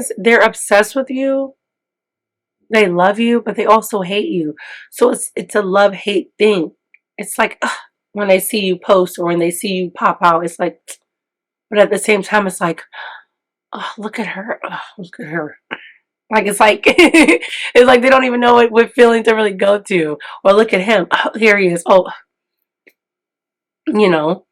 is they're obsessed with you. They love you, but they also hate you. So it's a love-hate thing. It's like ugh, when they see you post or when they see you pop out, it's like, but at the same time, it's like, oh, look at her. Oh, look at her. Like it's like it's like they don't even know what feeling to really go to. Or look at him. Oh, here he is. Oh, you know.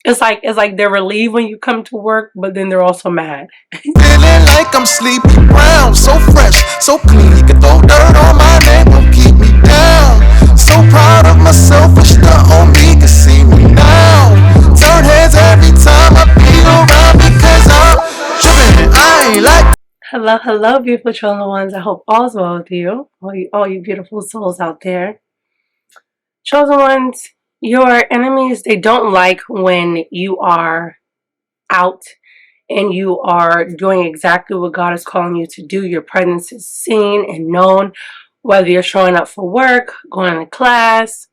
It's like they're relieved when you come to work, but then they're also mad. Feeling like I'm sleepy brown, so fresh, so clean. You can throw dirt on my name, won't keep me down. So proud of myself, wish the only could see me now. Turn heads every time I be around because I'm tripping. I ain't like. Hello, hello, beautiful chosen ones. I hope all's well with you. All you beautiful souls out there. Chosen ones, your enemies, they don't like when you are out and you are doing exactly what God is calling you to do. Your presence is seen and known, whether you're showing up for work, going to class,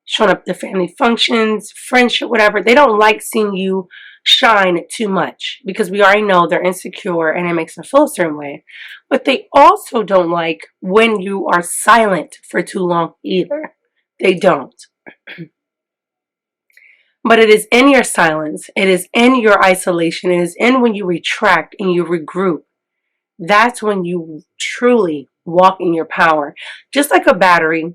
showing up to family functions, friendship, whatever. They don't like seeing you shine too much because we already know they're insecure and it makes them feel a certain way. But they also don't like when you are silent for too long either. They don't. But it is in your silence, it is in your isolation, it is in when you retract and you regroup. That's when you truly walk in your power. Just like a battery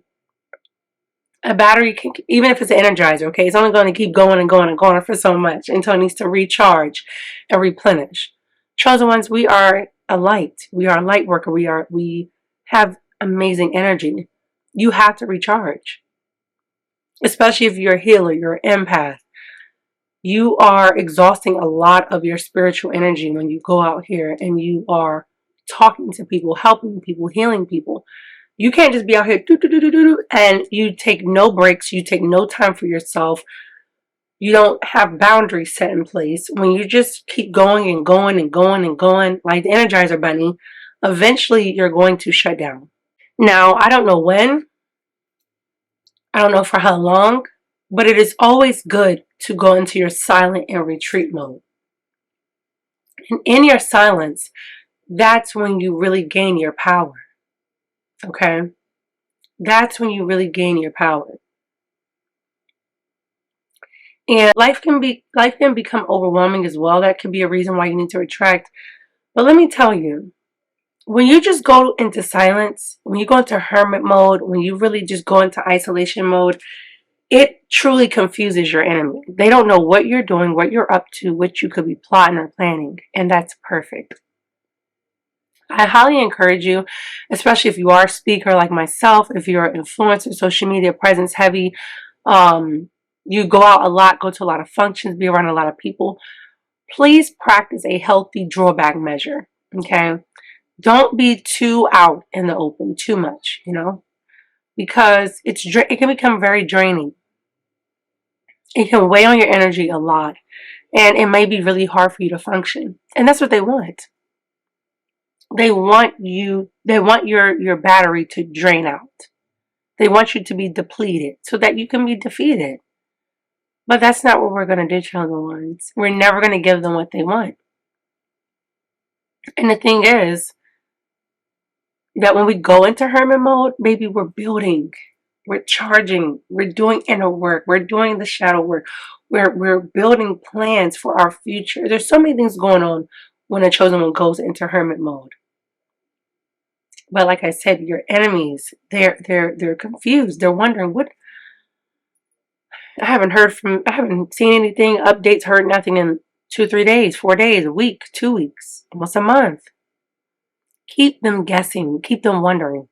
can, even if it's an energizer, okay, it's only going to keep going and going and going for so much until it needs to recharge and replenish. Chosen ones, we are a light. We are a light worker. We have amazing energy. You have to recharge. Especially if you're a healer, you're an empath. You are exhausting a lot of your spiritual energy when you go out here and you are talking to people, helping people, healing people. You can't just be out here and you take no breaks, you take no time for yourself. You don't have boundaries set in place. When you just keep going and going and going and going, like the Energizer Bunny, eventually you're going to shut down. Now, I don't know when, I don't know for how long, but it is always good to go into your silent and retreat mode. And in your silence, that's when you really gain your power. Okay? That's when you really gain your power. And life can become overwhelming as well. That could be a reason why you need to retract. But let me tell you, when you just go into silence, when you go into hermit mode, when you really just go into isolation mode, it truly confuses your enemy. They don't know what you're doing, what you're up to, what you could be plotting or planning, and that's perfect. I highly encourage you, especially if you are a speaker like myself, if you're an influencer, social media presence heavy, you go out a lot, go to a lot of functions, be around a lot of people. Please practice a healthy drawback measure. Okay, don't be too out in the open too much, because it can become very draining. It can weigh on your energy a lot, and it may be really hard for you to function. And that's what they want. They want your battery to drain out. They want you to be depleted so that you can be defeated. But that's not what we're going to do, chosen ones. We're never going to give them what they want. And the thing is that when we go into hermit mode, maybe we're building, we're charging, we're doing inner work, we're doing the shadow work, we're building plans for our future. There's so many things going on when a chosen one goes into hermit mode. But like I said, your enemies, they're confused. They're wondering what. I haven't seen anything, updates, heard nothing in 2, 3 days, 4 days, a week, 2 weeks, almost a month. Keep them guessing, keep them wondering.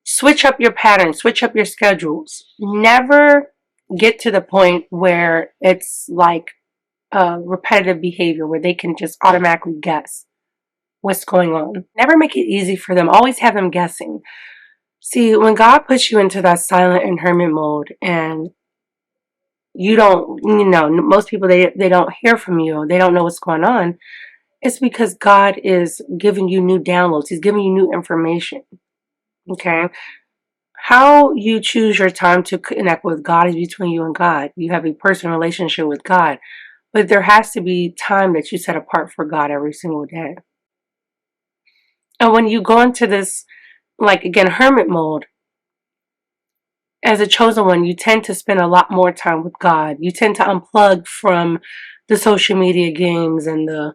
Switch up your patterns, switch up your schedules. Never get to the point where it's like repetitive behavior where they can just automatically guess what's going on. Never make it easy for them. Always have them guessing. See, when God puts you into that silent and hermit mode and you don't, most people, they don't hear from you. They don't know what's going on. It's because God is giving you new downloads. He's giving you new information. Okay. How you choose your time to connect with God is between you and God. You have a personal relationship with God. But there has to be time that you set apart for God every single day. And when you go into this, like again, hermit mode, as a chosen one, you tend to spend a lot more time with God. You tend to unplug from the social media games and the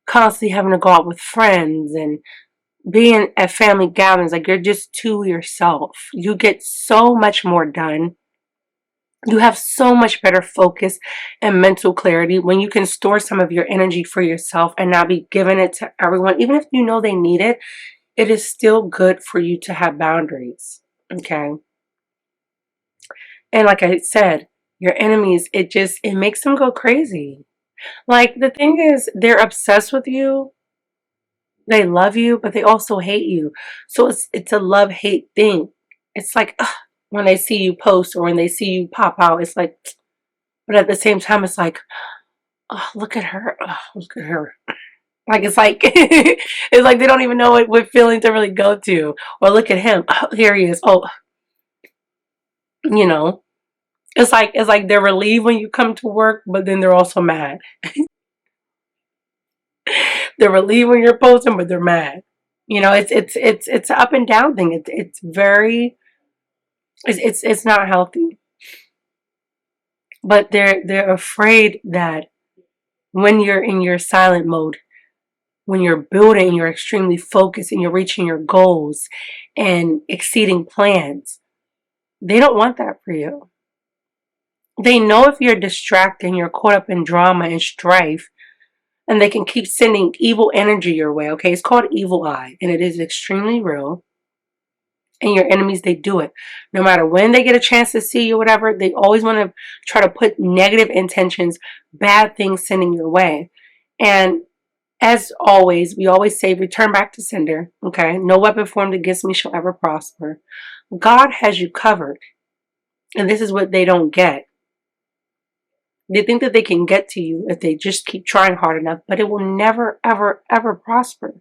constantly having to go out with friends and being at family gatherings. Like, you're just to yourself. You get so much more done. You have so much better focus and mental clarity when you can store some of your energy for yourself and not be giving it to everyone. Even if you know they need it, it is still good for you to have boundaries. Okay. And like I said, your enemies, it makes them go crazy. Like, the thing is, they're obsessed with you. They love you, but they also hate you. So it's a love-hate thing. It's like, ugh, when they see you post or when they see you pop out, it's like, but at the same time, it's like, oh, look at her. Oh, look at her. Like, it's like, it's like they don't even know what feeling to really go to. Or look at him. Oh, here he is. Oh, you know. It's like they're relieved when you come to work, but then they're also mad. They're relieved when you're posting, but they're mad. It's an up and down thing. It's very it's not healthy. But they're afraid that when you're in your silent mode, when you're building, you're extremely focused and you're reaching your goals and exceeding plans. They don't want that for you. They know if you're distracted and you're caught up in drama and strife, and they can keep sending evil energy your way. Okay, it's called evil eye, and it is extremely real. And your enemies, they do it no matter when they get a chance to see you, whatever. They always want to try to put negative intentions, bad things sending your way. And as always, we always say, return back to sender. Okay, no weapon formed against me shall ever prosper. God has you covered, and this is what they don't get. They think that they can get to you if they just keep trying hard enough, but it will never, ever, ever prosper.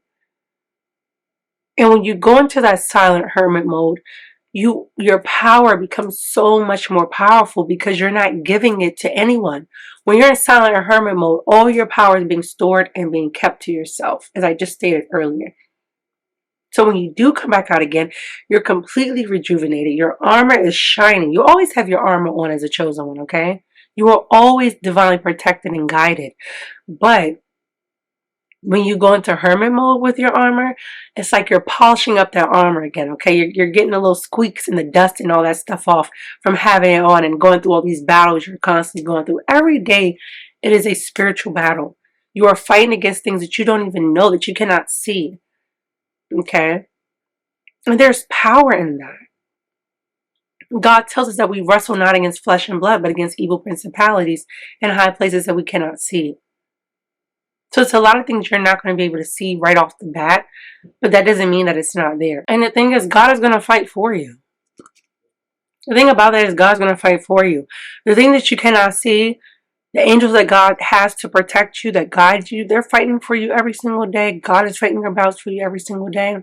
And when you go into that silent hermit mode, your power becomes so much more powerful because you're not giving it to anyone. When you're in silent or hermit mode, all your power is being stored and being kept to yourself, as I just stated earlier. So when you do come back out again, you're completely rejuvenated. Your armor is shining. You always have your armor on as a chosen one, okay? You are always divinely protected and guided. But when you go into hermit mode with your armor, it's like you're polishing up that armor again, okay? You're getting the little squeaks and the dust and all that stuff off from having it on and going through all these battles you're constantly going through. Every day, it is a spiritual battle. You are fighting against things that you don't even know, that you cannot see, okay? And there's power in that. God tells us that we wrestle not against flesh and blood, but against evil principalities in high places that we cannot see. So it's a lot of things you're not going to be able to see right off the bat, but that doesn't mean that it's not there. And the thing is, God is going to fight for you. The thing about that is God's going to fight for you. The thing that you cannot see, the angels that God has to protect you, that guide you, they're fighting for you every single day. God is fighting your battles for you every single day.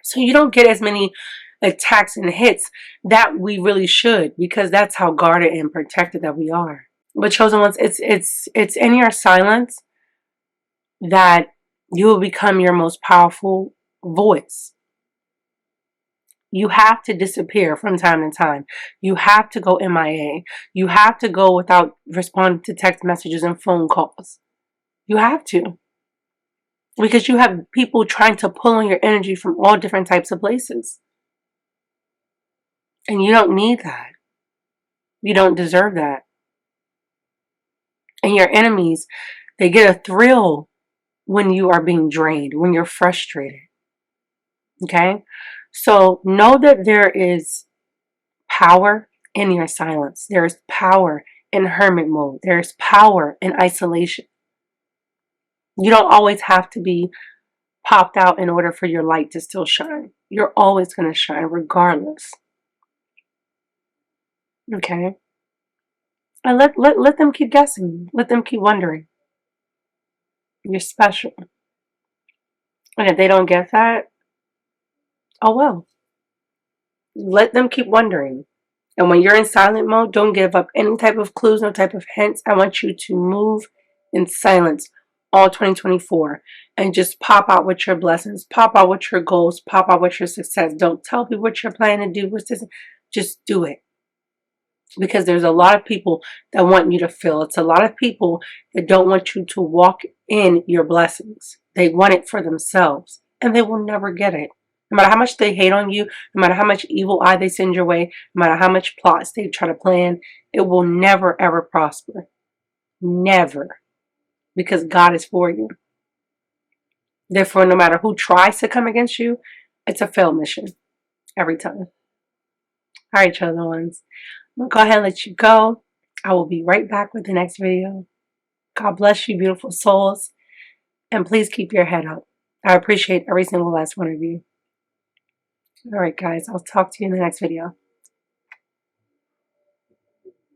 So you don't get as many attacks and hits that we really should, because that's how guarded and protected that we are. But chosen ones, it's in your silence that you will become your most powerful voice. You have to disappear from time to time. You have to go MIA. You have to go without responding to text messages and phone calls. You have to. Because you have people trying to pull on your energy from all different types of places. And you don't need that. You don't deserve that. And your enemies, they get a thrill when you are being drained, when you're frustrated. Okay? So know that there is power in your silence. There is power in hermit mode. There is power in isolation. You don't always have to be popped out in order for your light to still shine. You're always going to shine regardless. Okay? And let them keep guessing. Let them keep wondering. You're special. And if they don't get that, oh well. Let them keep wondering. And when you're in silent mode, don't give up any type of clues, no type of hints. I want you to move in silence all 2024 and just pop out with your blessings, pop out with your goals, pop out with your success. Don't tell people what you're planning to do. What's this? Just do it. Because there's a lot of people that want you to fail. It's a lot of people that don't want you to walk in your blessings. They want it for themselves and they will never get it. No matter how much they hate on you, no matter how much evil eye they send your way, no matter how much plots they try to plan, it will never ever prosper. Never. Because God is for you. Therefore, no matter who tries to come against you, it's a failed mission every time. All right, chosen ones. I'm going to go ahead and let you go. I will be right back with the next video. God bless you, beautiful souls. And please keep your head up. I appreciate every single last one of you. All right, guys. I'll talk to you in the next video.